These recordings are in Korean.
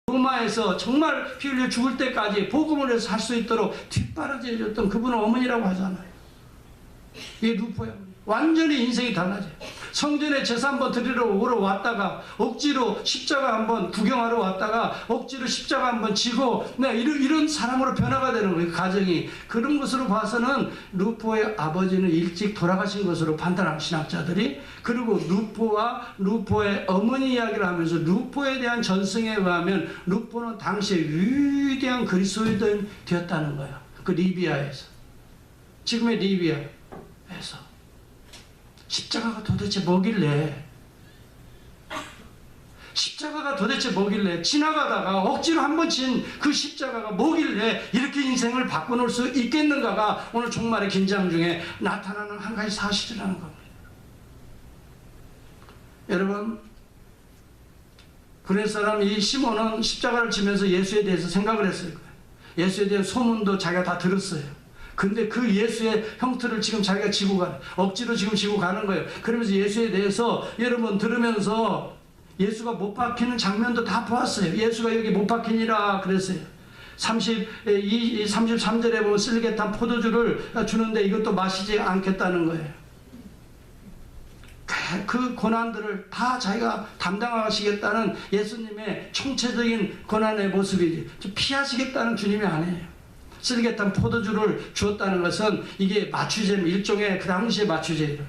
로마에서 정말 피 흘려 죽을 때까지 복음을 해서 살 수 있도록 뒷바라지 해줬던 그분은 어머니라고 하잖아요. 이게 루포야. 완전히 인생이 달라져요. 성전에 제사 한번 드리러 오러 왔다가 억지로 십자가 한번 구경하러 왔다가 억지로 십자가 한번 지고 이런 사람으로 변화가 되는 거예요. 가정이. 그런 것으로 봐서는 루포의 아버지는 일찍 돌아가신 것으로 판단한 신학자들이, 그리고 루포와 루포의 어머니 이야기를 하면서 루포에 대한 전승에 의하면 루포는 당시에 위대한 그리스도인 되었다는 거예요. 그 리비아에서, 지금의 리비아에서. 십자가가 도대체 뭐길래, 십자가가 도대체 뭐길래, 지나가다가 억지로 한번 진 그 십자가가 뭐길래 이렇게 인생을 바꿔놓을 수 있겠는가가 오늘 종말의 긴장 중에 나타나는 한 가지 사실이라는 겁니다. 여러분, 그레스 사람 이 시몬은 십자가를 지면서 예수에 대해서 생각을 했을 거예요. 예수에 대한 소문도 자기가 다 들었어요. 근데 그 예수의 형틀을 지금 자기가 지고 가는, 억지로 지금 지고 가는 거예요. 그러면서 예수에 대해서 여러분 들으면서 예수가 못 박히는 장면도 다 보았어요. 예수가 여기 못 박히니라 그랬어요. 33절에 보면 쓸개탄 포도주를 주는데 이것도 마시지 않겠다는 거예요. 그 고난들을 다 자기가 담당하시겠다는 예수님의 총체적인 고난의 모습이지, 좀 피하시겠다는 주님이 아니에요. 쓸개탄 포도주를 주었다는 것은 이게 마취제, 일종의 그 당시의 마취제예요.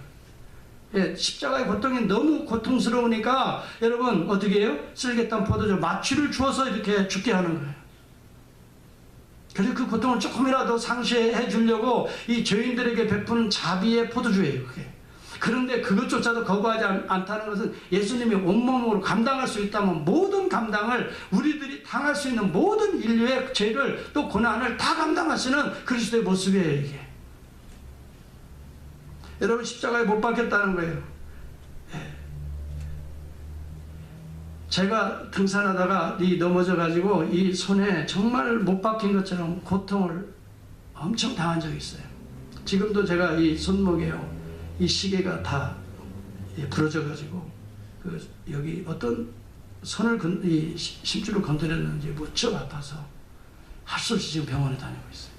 예, 십자가의 고통이 너무 고통스러우니까 여러분 어떻게 해요? 쓸개탄 포도주, 마취를 주어서 이렇게 죽게 하는 거예요. 그래서 그 고통을 조금이라도 상쇄해 주려고 이 죄인들에게 베푸는 자비의 포도주예요, 그게. 그런데 그것조차도 거부하지 않다는 것은 예수님이 온몸으로 감당할 수 있다면 모든 감당을, 우리들이 당할 수 있는 모든 인류의 죄를 또 고난을 다 감당하시는 그리스도의 모습이에요, 이게. 여러분, 십자가에 못 박혔다는 거예요. 제가 등산하다가 넘어져 가지고 이 손에 정말 못 박힌 것처럼 고통을 엄청 당한 적이 있어요. 지금도 제가 이 손목에요, 이 시계가 다 부러져 가지고 여기 어떤 선을 이 심줄을 건드렸는지 무척 아파서 할 수 없이 지금 병원에 다니고 있어요.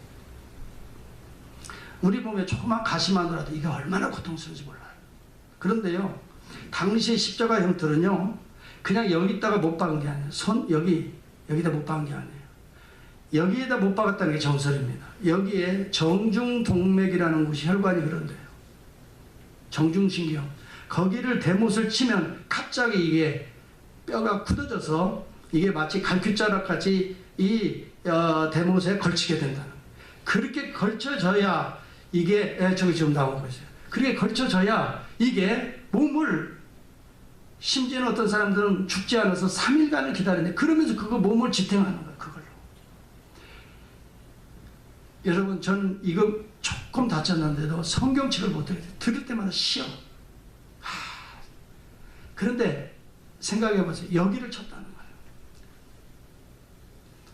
우리 몸에 조그만 가시만으로도 이게 얼마나 고통스러운지 몰라요. 그런데요, 당시의 십자가 형틀은요, 그냥 여기다가 못 박은 게 아니에요. 여기다 못 박은 게 아니에요. 여기에다 못 박았다는 게 정설입니다. 여기에 정중동맥이라는 곳이 혈관이 그런데요. 정중신경, 거기를 대못을 치면 갑자기 이게 뼈가 굳어져서 이게 마치 갈퀴자락 같이 이 대못에 걸치게 된다는, 그렇게 걸쳐져야 이게 저기 지금 나오고 있어요. 그렇게 걸쳐져야 이게 몸을, 심지어는 어떤 사람들은 죽지 않아서 3일간을 기다리는데 그러면서 그거 몸을 지탱하는 거예요, 그걸로. 여러분, 전 이거 조금 다쳤는데도 성경책을 못 들어요. 들을 때마다 쉬어. 그런데 생각해 보세요. 여기를 쳤다는 거예요.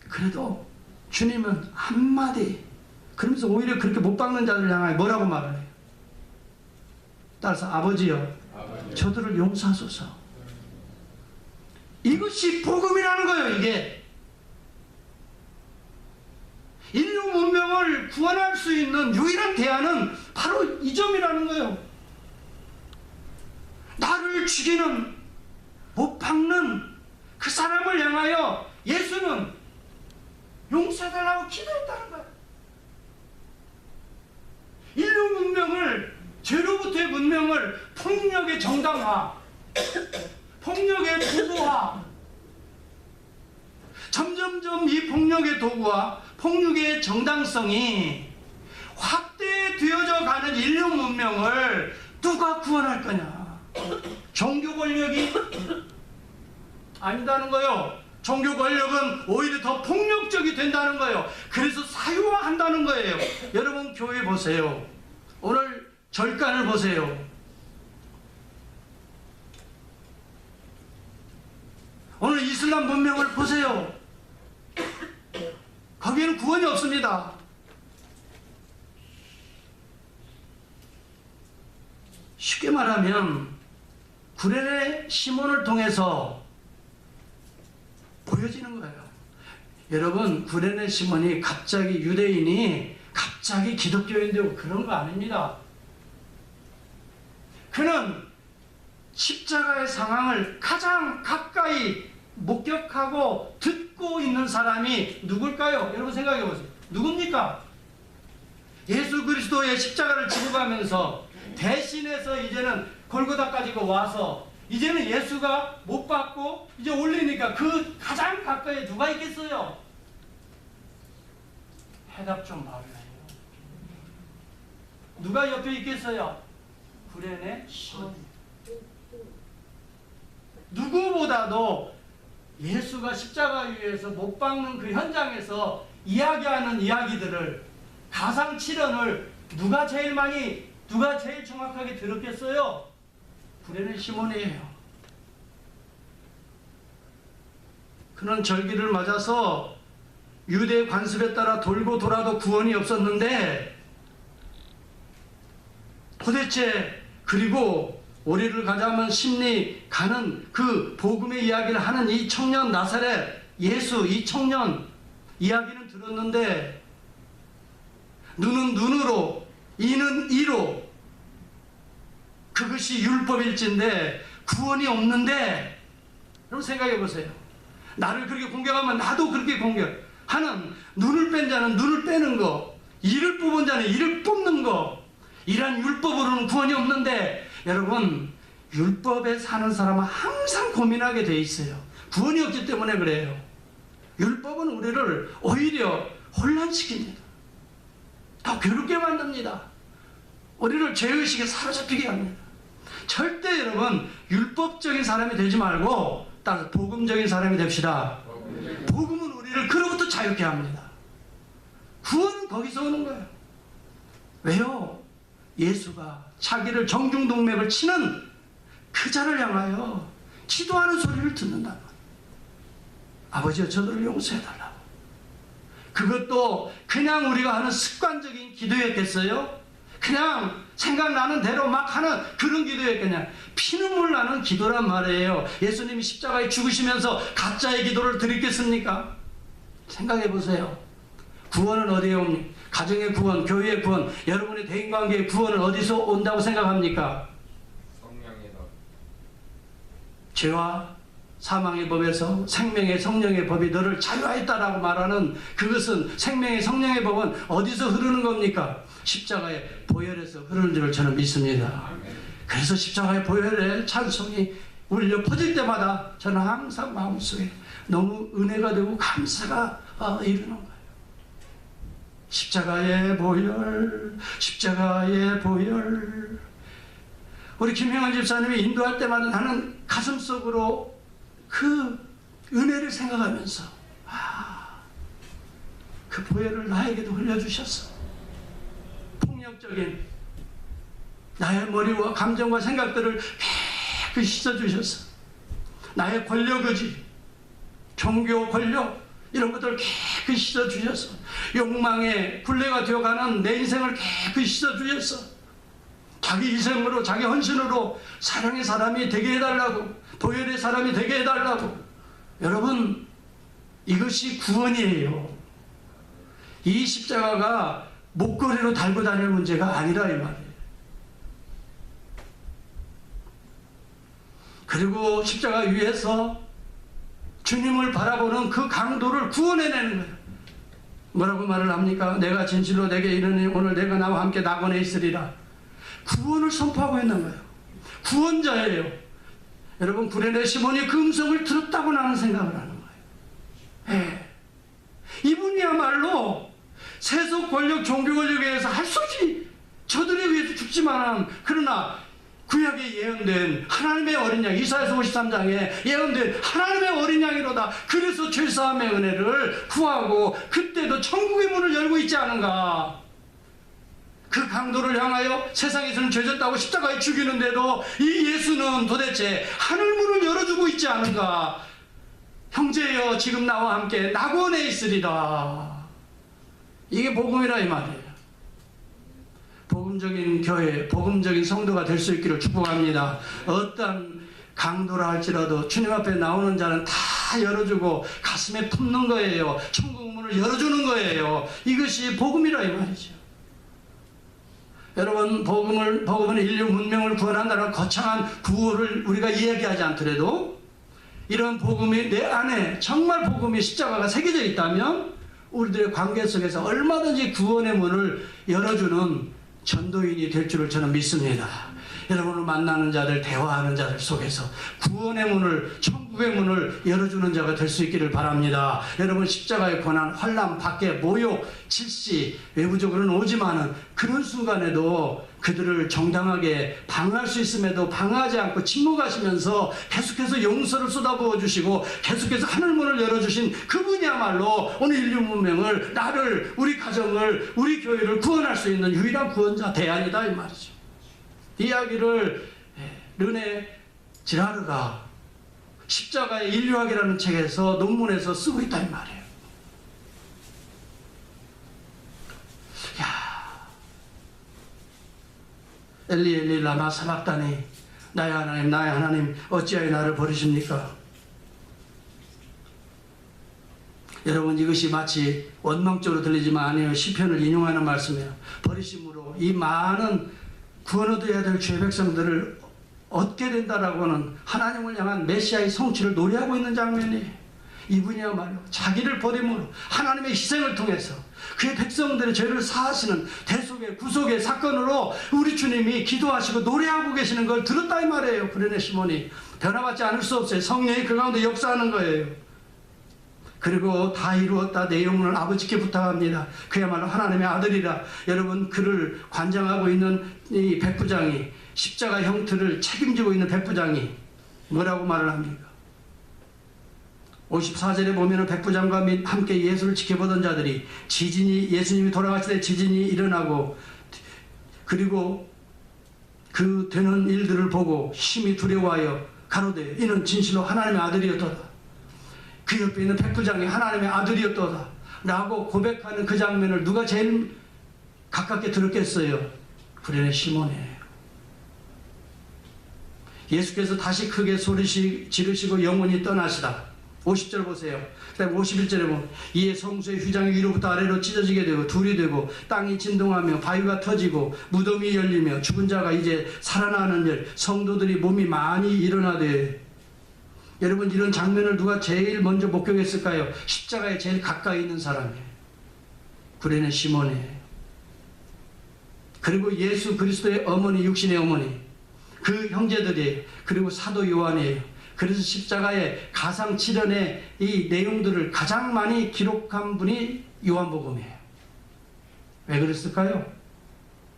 그래도 주님은 한마디, 그러면서 오히려 그렇게 못 박는 자들 향하여 뭐라고 말을 해요? 따라서 아버지여, 저들을 용서하소서. 이것이 복음이라는 거예요, 이게. 인류 문명을 구원할 수 있는 유일한 대안은 바로 이 점이라는 거예요. 나를 죽이는, 못 박는 그 사람을 향하여 예수는 용서해달라고 기도했다는 거예요. 인류 문명을, 죄로부터의 문명을 폭력의 정당화, 폭력의 도구화, 점점점 이 폭력의 도구와 폭력의 정당성이 확대되어져 가는 인류 문명을 누가 구원할 거냐? 종교 권력이 아니다는 거예요. 종교 권력은 오히려 더 폭력적이 된다는 거예요. 그래서 사유화한다는 거예요. 여러분, 교회 보세요. 오늘 절간을 보세요. 오늘 이슬람 문명을 보세요. 거기에는 구원이 없습니다. 쉽게 말하면 구레네 시몬을 통해서 보여지는 거예요. 여러분, 구레네 시몬이 갑자기 유대인이 갑자기 기독교인 되고 그런 거 아닙니다. 그는 십자가의 상황을 가장 가까이 목격하고 듣고 있는 사람이 누굴까요? 여러분 생각해 보세요. 누굽니까? 예수 그리스도의 십자가를 지고 가면서 대신해서 이제는 골고다까지 와서 이제는 예수가 못 받고 이제 올리니까 그 가장 가까이에 누가 있겠어요? 해답 좀 말해요. 누가 옆에 있겠어요? 구레네 시몬. 누구보다도 예수가 십자가 위에서 못 박는 그 현장에서 이야기하는 이야기들을, 가상 칠언을 누가 제일 정확하게 들었겠어요? 구레네 시몬이에요. 그는 절기를 맞아서 유대 관습에 따라 돌고 돌아도 구원이 없었는데, 도대체 그리고 우리를 가자면 심리 가는 그 복음의 이야기를 하는 이 청년 나사렛 예수, 이 청년 이야기는 들었는데, 눈은 눈으로, 이는 이로, 그것이 율법일진데 구원이 없는데, 여러분 생각해 보세요. 나를 그렇게 공격하면 나도 그렇게 공격하는, 눈을 뺀 자는 눈을 빼는 거, 이를 뽑은 자는 이를 뽑는 거, 이러한 율법으로는 구원이 없는데, 여러분 율법에 사는 사람은 항상 고민하게 돼 있어요. 구원이 없기 때문에 그래요. 율법은 우리를 오히려 혼란시킵니다. 더 괴롭게 만듭니다. 우리를 죄의식에 사로잡히게 합니다. 절대 여러분 율법적인 사람이 되지 말고 딱 복음적인 사람이 됩시다. 복음은 우리를 그로부터 자유케 합니다. 구원은 거기서 오는 거예요. 왜요? 예수가 자기를 정중동맥을 치는 그 자를 향하여 기도하는 소리를 듣는다. 아버지여 저들을 용서해달라고. 그것도 그냥 우리가 하는 습관적인 기도였겠어요? 그냥 생각나는 대로 막 하는 그런 기도였겠냐? 피눈물 나는 기도란 말이에요. 예수님이 십자가에 죽으시면서 가짜의 기도를 드리겠습니까? 생각해 보세요. 구원은 어디에 옵니까? 가정의 구원, 교회의 구원, 여러분의 대인관계의 구원은 어디서 온다고 생각합니까? 성령이다. 죄와 사망의 법에서 생명의 성령의 법이 너를 자유하였다라고 말하는 그것은, 생명의 성령의 법은 어디서 흐르는 겁니까? 십자가의 보혈에서 흐르는 줄을 저는 믿습니다. 그래서 십자가의 보혈의 찬송이 울려 퍼질 때마다 저는 항상 마음속에 너무 은혜가 되고 감사가 이르는 거예요. 십자가의 보혈, 십자가의 보혈. 우리 김형환 집사님이 인도할 때마다 나는 가슴속으로 그 은혜를 생각하면서, 그 보혈을 나에게도 흘려주셨어. 폭력적인 나의 머리와 감정과 생각들을 깨끗이 씻어주셨어. 나의 권력의지, 종교 권력, 이런 것들을 깨끗이 씻어주셨어. 욕망의 굴레가 되어가는 내 인생을 깨끗이 씻어주셨어. 자기 희생으로, 자기 헌신으로 사랑의 사람이 되게 해달라고, 보혈의 사람이 되게 해달라고. 여러분, 이것이 구원이에요. 이 십자가가 목걸이로 달고 다닐 문제가 아니라 이 말이에요. 그리고 십자가 위에서 주님을 바라보는 그 강도를 구원해내는 거예요. 뭐라고 말을 합니까? 내가 진실로 내게 이르니 오늘 내가 나와 함께 낙원에 있으리라. 구원을 선포하고 있는 거예요. 구원자예요. 여러분, 구레네 시몬이 그 음성을 들었다고 나는 생각을 하는 거예요. 예. 이분이야말로 세속 권력, 종교 권력에 의해서 할 수 없이 저들에 의해서 죽지만, 그러나 구약에 예언된 하나님의 어린 양, 이사야서 53장에 예언된 하나님의 어린 양이로다. 그래서 죄사함의 은혜를 구하고 그때도 천국의 문을 열고 있지 않은가. 그 강도를 향하여 세상에서는 죄졌다고 십자가에 죽이는데도 이 예수는 도대체 하늘문을 열어주고 있지 않은가. 형제여 지금 나와 함께 낙원에 있으리라. 이게 복음이라 이 말이에요. 복음적인 교회, 복음적인 성도가 될 수 있기를 축복합니다. 어떤 강도라 할지라도 주님 앞에 나오는 자는 다 다 열어주고 가슴에 품는 거예요. 천국 문을 열어주는 거예요. 이것이 복음이라 이 말이죠. 여러분, 복음은 인류 문명을 구원한다는 거창한 구호를 우리가 이야기하지 않더라도 이런 복음이 내 안에 정말 복음이 십자가가 새겨져 있다면 우리들의 관계 속에서 얼마든지 구원의 문을 열어주는 전도인이 될 줄을 저는 믿습니다. 여러분을 만나는 자들, 대화하는 자들 속에서 구원의 문을, 천국의 문을 열어주는 자가 될 수 있기를 바랍니다. 여러분, 십자가의 고난, 환난, 밖에 모욕, 질시 외부적으로는 오지만은 그런 순간에도 그들을 정당하게 방어할 수 있음에도 방어하지 않고 침묵하시면서 계속해서 용서를 쏟아부어 주시고 계속해서 하늘문을 열어주신 그분이야말로 오늘 인류 문명을, 나를, 우리 가정을, 우리 교회를 구원할 수 있는 유일한 구원자, 대안이다 이 말이죠. 이야기를 르네 지라르가 십자가의 인류학이라는 책에서 논문에서 쓰고 있다 이 말이에요. 야, 엘리 엘리 라마 사박다니, 나의 하나님 나의 하나님 어찌하여 나를 버리십니까? 여러분, 이것이 마치 원망적으로 들리지만 아니에요. 시편을 인용하는 말씀이에요. 버리심으로 이 많은 구원 얻어야 될 주의 백성들을 얻게 된다라고 하는 하나님을 향한 메시아의 성취를 노래하고 있는 장면이, 이분이야말로 자기를 버림으로 하나님의 희생을 통해서 그의 백성들의 죄를 사하시는 대속의 구속의 사건으로 우리 주님이 기도하시고 노래하고 계시는 걸 들었다 이 말이에요. 그러네 시몬이 변화받지 않을 수 없어요. 성령이 그 가운데 역사하는 거예요. 그리고 다 이루었다, 내 영혼을 아버지께 부탁합니다. 그야말로 하나님의 아들이라. 여러분, 그를 관장하고 있는 이 백부장이, 십자가 형틀을 책임지고 있는 백부장이 뭐라고 말을 합니까? 54절에 보면 백부장과 함께 예수를 지켜보던 자들이 예수님이 돌아가실 때 지진이 일어나고, 그리고 그 되는 일들을 보고 심히 두려워하여 가로되 이는 진실로 하나님의 아들이었도다. 그 옆에 있는 백부장이 하나님의 아들이었도다 라고 고백하는 그 장면을 누가 제일 가깝게 들었겠어요? 구레네 시몬이에요. 예수께서 다시 크게 소리 지르시고 영원히 떠나시다. 50절 보세요. 그 다음에 51절에 보면 이에 성소의 휘장이 위로부터 아래로 찢어지게 되고 둘이 되고 땅이 진동하며 바위가 터지고 무덤이 열리며 죽은 자가 이제 살아나는 일, 성도들이 몸이 많이 일어나되. 여러분, 이런 장면을 누가 제일 먼저 목격했을까요? 십자가에 제일 가까이 있는 사람이에요. 구레네 시몬이에요. 그리고 예수 그리스도의 어머니, 육신의 어머니, 그 형제들이에요. 그리고 사도 요한이에요. 그래서 십자가의 가상칠연의 이 내용들을 가장 많이 기록한 분이 요한복음이에요. 왜 그랬을까요?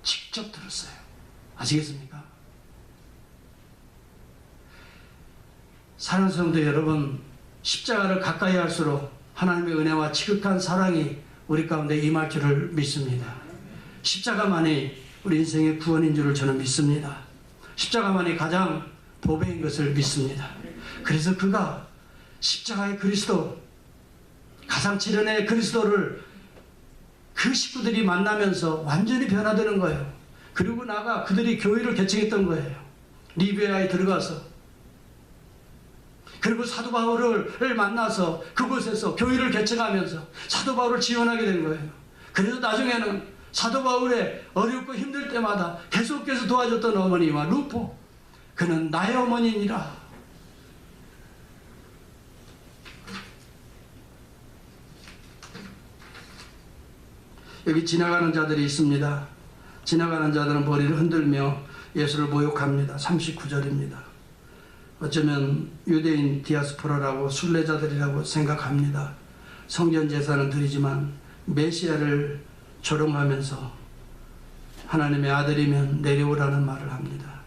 직접 들었어요. 아시겠습니까? 사랑하는 성도 여러분, 십자가를 가까이 할수록 하나님의 은혜와 지극한 사랑이 우리 가운데 임할 줄을 믿습니다. 십자가만이 우리 인생의 구원인 줄을 저는 믿습니다. 십자가만이 가장 보배인 것을 믿습니다. 그래서 그가 십자가의 그리스도, 가상칠연의 그리스도를 그 식구들이 만나면서 완전히 변화되는 거예요. 그리고 나가 그들이 교회를 개척했던 거예요. 리비아에 들어가서. 그리고 사도 바울을 만나서 그곳에서 교회를 개척하면서 사도 바울을 지원하게 된 거예요. 그래서 나중에는 사도 바울의 어렵고 힘들 때마다 계속해서 도와줬던 어머니와 루포, 그는 나의 어머니니라. 여기 지나가는 자들이 있습니다. 지나가는 자들은 머리를 흔들며 예수를 모욕합니다. 39절입니다. 어쩌면 유대인 디아스포라라고 순례자들이라고 생각합니다. 성전 제사는 드리지만 메시아를 조롱하면서 하나님의 아들이면 내려오라는 말을 합니다.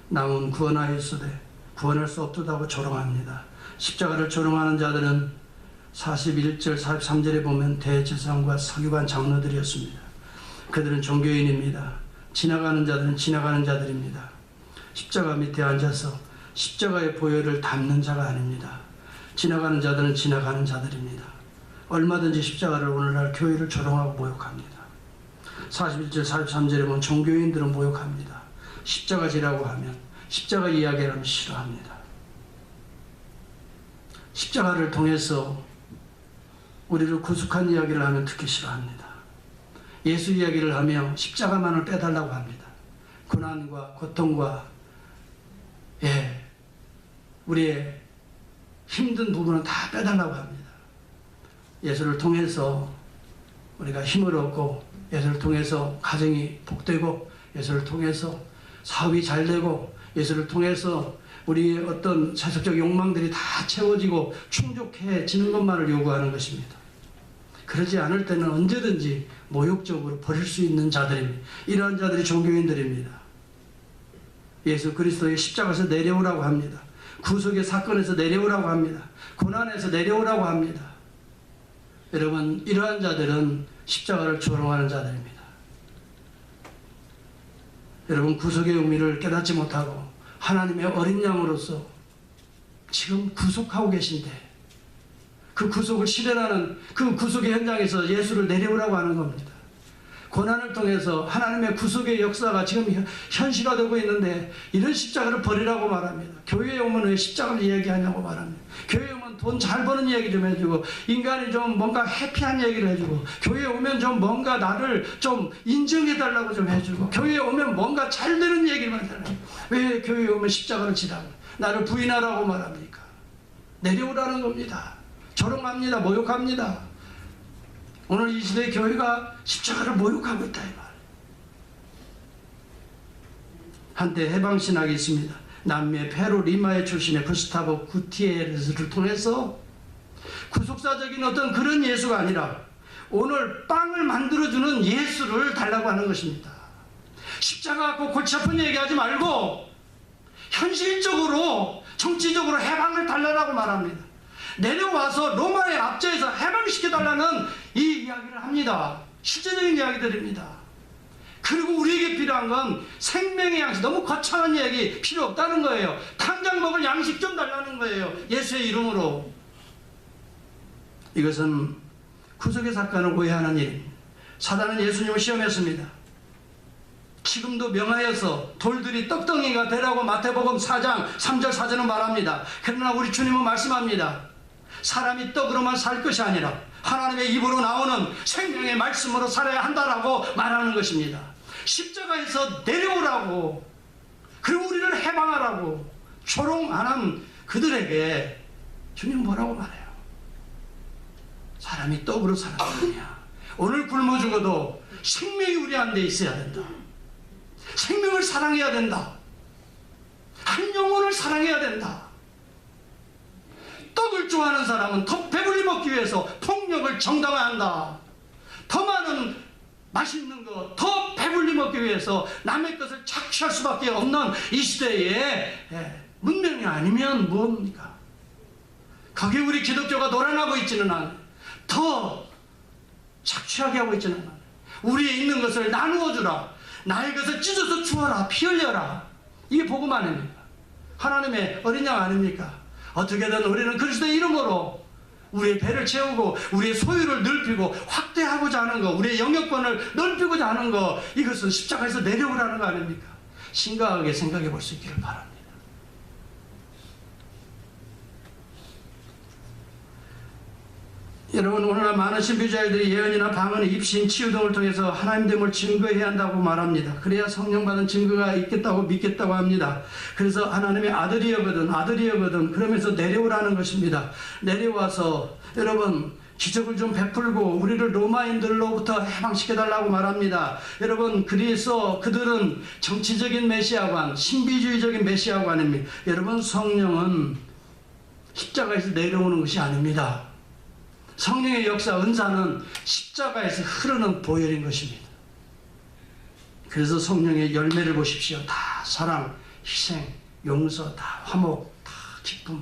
남은 구원하였으되 구원할 수 없도다고 조롱합니다. 십자가를 조롱하는 자들은 41절 43절에 보면 대제사장과 서기관 장로들이었습니다. 그들은 종교인입니다. 지나가는 자들은 지나가는 자들입니다. 십자가 밑에 앉아서 십자가의 보혈을 담는 자가 아닙니다. 지나가는 자들은 지나가는 자들입니다. 얼마든지 십자가를 오늘날 교회를 조롱하고 모욕합니다. 41절 43절에 보면 종교인들은 모욕합니다. 십자가지라고 하면, 십자가 이야기를 하면 싫어합니다. 십자가를 통해서 우리를 구속한 이야기를 하면 듣기 싫어합니다. 예수 이야기를 하며 십자가만을 빼달라고 합니다. 고난과 고통과 우리의 힘든 부분은 다 빼달라고 합니다. 예수를 통해서 우리가 힘을 얻고, 예수를 통해서 가정이 복되고, 예수를 통해서 사업이 잘 되고, 예수를 통해서 우리의 어떤 세속적 욕망들이 다 채워지고 충족해지는 것만을 요구하는 것입니다. 그러지 않을 때는 언제든지 모욕적으로 버릴 수 있는 자들입니다. 이러한 자들이 종교인들입니다. 예수 그리스도의 십자가에서 내려오라고 합니다. 구속의 사건에서 내려오라고 합니다. 고난에서 내려오라고 합니다. 여러분, 이러한 자들은 십자가를 조롱하는 자들입니다. 여러분, 구속의 의미를 깨닫지 못하고 하나님의 어린 양으로서 지금 구속하고 계신데, 그 구속을 실현하는 그 구속의 현장에서 예수를 내려오라고 하는 겁니다. 고난을 통해서 하나님의 구속의 역사가 지금 현실화되고 있는데 이런 십자가를 버리라고 말합니다. 교회에 오면 왜 십자가를 이야기하냐고 말합니다. 교회에 오면 돈 잘 버는 얘기 좀 해주고, 인간이 좀 뭔가 해피한 얘기를 해주고, 교회에 오면 좀 뭔가 나를 좀 인정해달라고 좀 해주고, 교회에 오면 뭔가 잘 되는 얘기만 하잖아요. 왜 교회에 오면 십자가를 지라고, 나를 부인하라고 말합니까? 내려오라는 겁니다. 조롱합니다. 모욕합니다. 오늘 이 시대의 교회가 십자가를 모욕하고 있다 이 말. 한때 해방신학이 있습니다. 남미의 페루 리마에 출신의 구스타보 구티에르스를 통해서 구속사적인 어떤 그런 예수가 아니라 오늘 빵을 만들어주는 예수를 달라고 하는 것입니다. 십자가 갖고 골치 아픈 얘기하지 말고 현실적으로 정치적으로 해방을 달라고 말합니다. 내려와서 로마의 압제에서 해방시켜달라는 이 이야기를 합니다. 실제적인 이야기들입니다. 그리고 우리에게 필요한 건 생명의 양식, 너무 거창한 얘기 필요 없다는 거예요. 당장 먹을 양식 좀 달라는 거예요. 예수의 이름으로. 이것은 구속의 사건을 오해하는 일입니다. 사단은 예수님을 시험했습니다. 지금도 명하여서 돌들이 떡덩이가 되라고 마태복음 4장 3절 4절은 말합니다. 그러나 우리 주님은 말씀합니다. 사람이 떡으로만 살 것이 아니라 하나님의 입으로 나오는 생명의 말씀으로 살아야 한다라고 말하는 것입니다. 십자가에서 내려오라고, 그리고 우리를 해방하라고 조롱하는 그들에게 주님 뭐라고 말해요? 사람이 떡으로 사는 거냐? 오늘 굶어 죽어도 생명이 우리 안에 있어야 된다. 생명을 사랑해야 된다. 한 영혼을 사랑해야 된다. 떡을 좋아하는 사람은 더 배불리 먹기 위해서 폭력을 정당화한다. 더 많은 맛있는 거 더 배불리 먹기 위해서 남의 것을 착취할 수밖에 없는 이 시대에 문명이 아니면 뭡니까? 거기에 우리 기독교가 놀아나고 있지는 않아요. 더 착취하게 하고 있지는 않아요. 우리에 있는 것을 나누어 주라. 나의 것을 찢어서 주어라. 피 흘려라. 이게 복음 아닙니까? 하나님의 어린 양 아닙니까? 어떻게든 우리는 그리스도의 이름으로 우리의 배를 채우고 우리의 소유를 넓히고 확대하고자 하는 것, 우리의 영역권을 넓히고자 하는 것, 이것은 십자가에서 내려오라는 거 아닙니까? 심각하게 생각해 볼 수 있기를 바랍니다. 여러분, 오늘날 많은 신비주의자들이 예언이나 방언, 입신, 치유 등을 통해서 하나님됨을 증거해야 한다고 말합니다. 그래야 성령 받은 증거가 있겠다고 믿겠다고 합니다. 그래서 하나님의 아들이여거든 그러면서 내려오라는 것입니다. 내려와서 여러분 기적을 좀 베풀고 우리를 로마인들로부터 해방시켜달라고 말합니다. 여러분, 그래서 그들은 정치적인 메시아관, 신비주의적인 메시아관입니다. 여러분, 성령은 십자가에서 내려오는 것이 아닙니다. 성령의 역사, 은사는 십자가에서 흐르는 보혈인 것입니다. 그래서 성령의 열매를 보십시오. 다 사랑, 희생, 용서, 다 화목, 다 기쁨.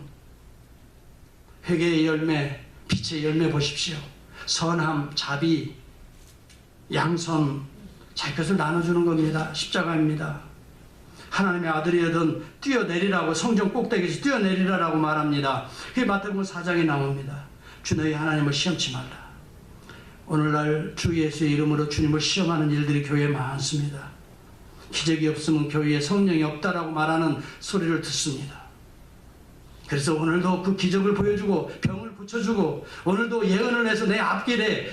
회개의 열매, 빛의 열매 보십시오. 선함, 자비, 양선, 자기 것을 나눠주는 겁니다. 십자가입니다. 하나님의 아들이여든 뛰어내리라고 성전 꼭대기에서 뛰어내리라라고 말합니다. 그게 마태복음 4장에 나옵니다. 주 너희 하나님을 시험치 말라. 오늘날 주 예수의 이름으로 주님을 시험하는 일들이 교회에 많습니다. 기적이 없으면 교회에 성령이 없다라고 말하는 소리를 듣습니다. 그래서 오늘도 그 기적을 보여주고 병을 고쳐주고 오늘도 예언을 해서 내 앞길에